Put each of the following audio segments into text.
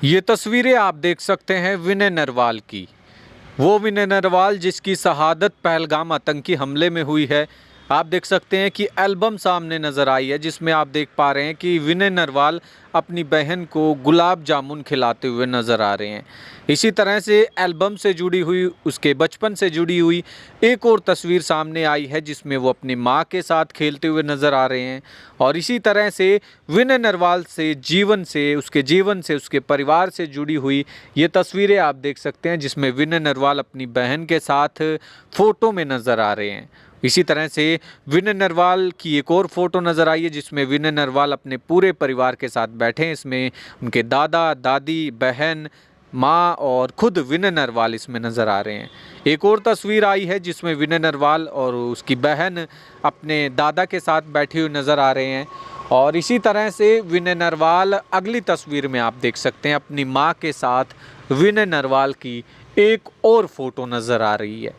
ये तस्वीरें आप देख सकते हैं विनय नरवाल की। वो विनय नरवाल जिसकी शहादत पहलगाम आतंकी हमले में हुई है। आप देख सकते हैं कि एल्बम सामने नज़र आई है जिसमें आप देख पा रहे हैं कि विनय नरवाल अपनी बहन को गुलाब जामुन खिलाते हुए नज़र आ रहे हैं। इसी तरह से एल्बम से जुड़ी हुई, उसके बचपन से जुड़ी हुई एक और तस्वीर सामने आई है जिसमें वो अपनी माँ के साथ खेलते हुए नज़र आ रहे हैं। और इसी तरह से विनय नरवाल से उसके जीवन से, उसके परिवार से जुड़ी हुई ये तस्वीरें आप देख सकते हैं जिसमें विनय नरवाल अपनी बहन के साथ फ़ोटो में नज़र आ रहे हैं। इसी तरह से विनय नरवाल की एक और फ़ोटो नज़र आई है जिसमें विनय नरवाल अपने पूरे परिवार के साथ बैठे हैं। इसमें उनके दादा, दादी, बहन, माँ और खुद विनय नरवाल इसमें नज़र आ रहे हैं। एक और तस्वीर आई है जिसमें विनय नरवाल और उसकी बहन अपने दादा के साथ बैठे हुए नज़र आ रहे हैं। और इसी तरह से विनय नरवाल अगली तस्वीर में आप देख सकते हैं अपनी माँ के साथ विनय नरवाल की एक और फ़ोटो नज़र आ रही है।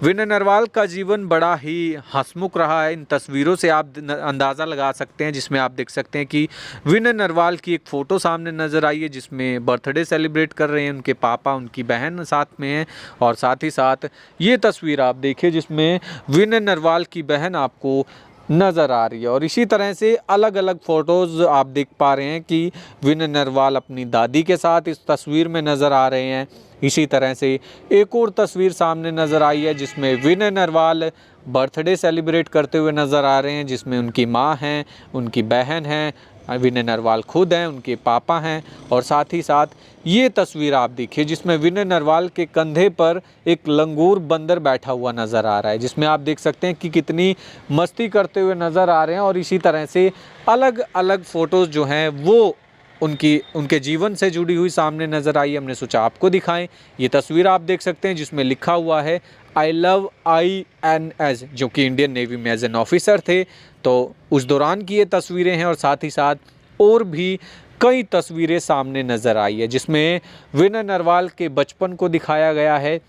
विनय नरवाल का जीवन बड़ा ही हंसमुख रहा है। इन तस्वीरों से आप अंदाज़ा लगा सकते हैं जिसमें आप देख सकते हैं कि विनय नरवाल की एक फ़ोटो सामने नज़र आई है जिसमें बर्थडे सेलिब्रेट कर रहे हैं उनके पापा, उनकी बहन साथ में हैं। और साथ ही साथ ये तस्वीर आप देखिए जिसमें विनय नरवाल की बहन आपको नज़र आ रही है। और इसी तरह से अलग अलग फ़ोटोज़ आप देख पा रहे हैं कि विनय नरवाल अपनी दादी के साथ इस तस्वीर में नज़र आ रहे हैं। इसी तरह से एक और तस्वीर सामने नज़र आई है जिसमें विनय नरवाल बर्थडे सेलिब्रेट करते हुए नज़र आ रहे हैं जिसमें उनकी माँ हैं, उनकी बहन हैं, विनय नरवाल खुद हैं, उनके पापा हैं। और साथ ही साथ ये तस्वीर आप देखिए जिसमें विनय नरवाल के कंधे पर एक लंगूर बंदर बैठा हुआ नज़र आ रहा है जिसमें आप देख सकते हैं कि कितनी मस्ती करते हुए नज़र आ रहे हैं। और इसी तरह से अलग अलग फ़ोटोज़ जो हैं वो उनके जीवन से जुड़ी हुई सामने नज़र आई। हमने सोचा आपको दिखाएं। ये तस्वीर आप देख सकते हैं जिसमें लिखा हुआ है आई लव INS, जो कि इंडियन नेवी में एज एन ऑफिसर थे। तो उस दौरान की ये तस्वीरें हैं। और साथ ही साथ और भी कई तस्वीरें सामने नज़र आई है जिसमें विनय नरवाल के बचपन को दिखाया गया है।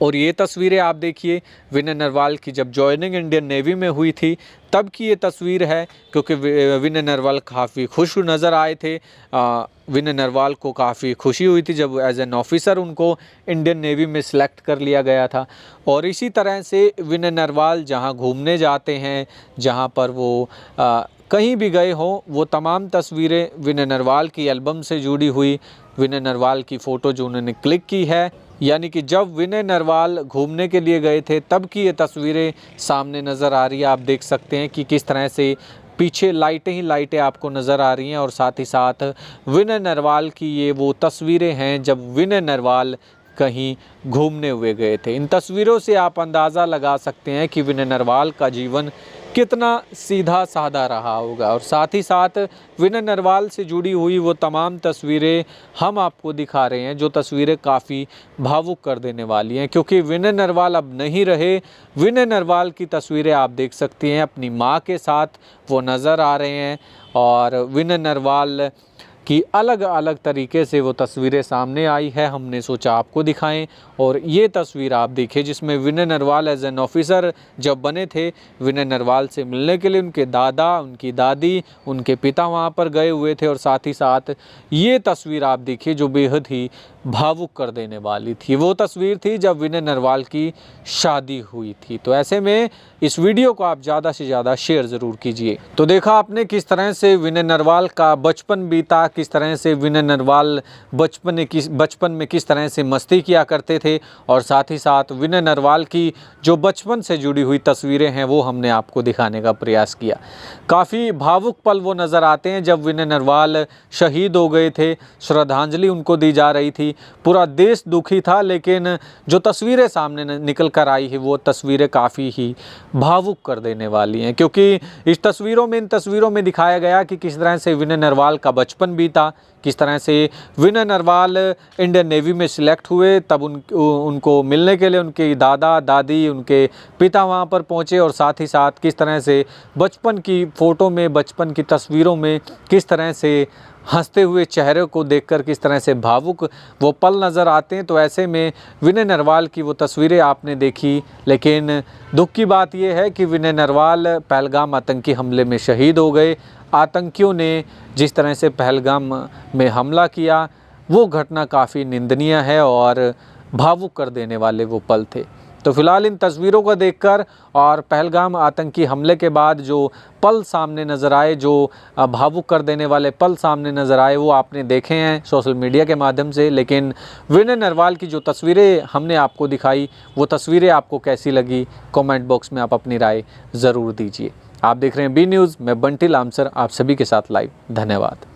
और ये तस्वीरें आप देखिए विनय नरवाल की जब जॉइनिंग इंडियन नेवी में हुई थी तब की ये तस्वीर है, क्योंकि विनय नरवाल काफ़ी खुश नज़र आए थे। विनय नरवाल को काफ़ी खुशी हुई थी जब एज एन ऑफिसर उनको इंडियन नेवी में सिलेक्ट कर लिया गया था। और इसी तरह से विनय नरवाल जहाँ घूमने जाते हैं, जहाँ पर वो कहीं भी गए हों, वो तमाम तस्वीरें विनय नरवाल की एल्बम से जुड़ी हुई, विनय नरवाल की फ़ोटो जो उन्होंने क्लिक की है, यानी कि जब विनय नरवाल घूमने के लिए गए थे तब की ये तस्वीरें सामने नज़र आ रही है। आप देख सकते हैं कि किस तरह से पीछे लाइटें ही लाइटें आपको नज़र आ रही हैं। और साथ ही साथ विनय नरवाल की ये वो तस्वीरें हैं जब विनय नरवाल कहीं घूमने हुए गए थे। इन तस्वीरों से आप अंदाज़ा लगा सकते हैं कि विनय नरवाल का जीवन कितना सीधा साधा रहा होगा। और साथ ही साथ विनय नरवाल से जुड़ी हुई वो तमाम तस्वीरें हम आपको दिखा रहे हैं जो तस्वीरें काफ़ी भावुक कर देने वाली हैं, क्योंकि विनय नरवाल अब नहीं रहे। विनय नरवाल की तस्वीरें आप देख सकती हैं अपनी माँ के साथ वो नज़र आ रहे हैं। और विनय नरवाल की अलग अलग तरीके से वो तस्वीरें सामने आई है, हमने सोचा आपको दिखाएं। और ये तस्वीर आप देखिए जिसमें विनय नरवाल एज एन ऑफिसर जब बने थे, विनय नरवाल से मिलने के लिए उनके दादा, उनकी दादी, उनके पिता वहाँ पर गए हुए थे। और साथ ही साथ ये तस्वीर आप देखिए जो बेहद ही भावुक कर देने वाली थी। वो तस्वीर थी जब विनय नरवाल की शादी हुई थी। तो ऐसे में इस वीडियो को आप ज़्यादा से ज़्यादा शेयर ज़रूर कीजिए। तो देखा आपने किस तरह से विनय नरवाल का बचपन बीता, किस तरह से विनय नरवाल बचपन में किस तरह से मस्ती किया करते थे। और साथ ही साथ विनय नरवाल की जो बचपन से जुड़ी हुई तस्वीरें हैं वो हमने आपको दिखाने का प्रयास किया। काफ़ी भावुक पल वो नज़र आते हैं जब विनय नरवाल शहीद हो गए थे, श्रद्धांजलि उनको दी जा रही थी, पूरा देश दुखी था। लेकिन जो तस्वीरें सामने निकल कर आई है वो तस्वीरें काफ़ी ही भावुक कर देने वाली हैं, क्योंकि इन तस्वीरों में दिखाया गया कि किस तरह से विनय नरवाल का बचपन बीता, किस तरह से विनय नरवाल इंडियन नेवी में सिलेक्ट हुए, तब उनको मिलने के लिए उनके दादा, दादी, उनके पिता वहाँ पर पहुँचे। और साथ ही साथ किस तरह से बचपन की फ़ोटो में, बचपन की तस्वीरों में किस तरह से हंसते हुए चेहरे को देखकर किस तरह से भावुक वो पल नज़र आते हैं। तो ऐसे में विनय नरवाल की वो तस्वीरें आपने देखी, लेकिन दुख की बात ये है कि विनय नरवाल पहलगाम आतंकी हमले में शहीद हो गए। आतंकियों ने जिस तरह से पहलगाम में हमला किया, वो घटना काफ़ी निंदनीय है और भावुक कर देने वाले वो पल थे। तो फिलहाल इन तस्वीरों को देखकर और पहलगाम आतंकी हमले के बाद जो पल सामने नज़र आए, जो भावुक कर देने वाले पल सामने नज़र आए, वो आपने देखे हैं सोशल मीडिया के माध्यम से। लेकिन विनय नरवाल की जो तस्वीरें हमने आपको दिखाई, वो तस्वीरें आपको कैसी लगी, कमेंट बॉक्स में आप अपनी राय ज़रूर दीजिए। आप देख रहे हैं बी न्यूज़, मैं बंटी लामसर आप सभी के साथ लाइव। धन्यवाद।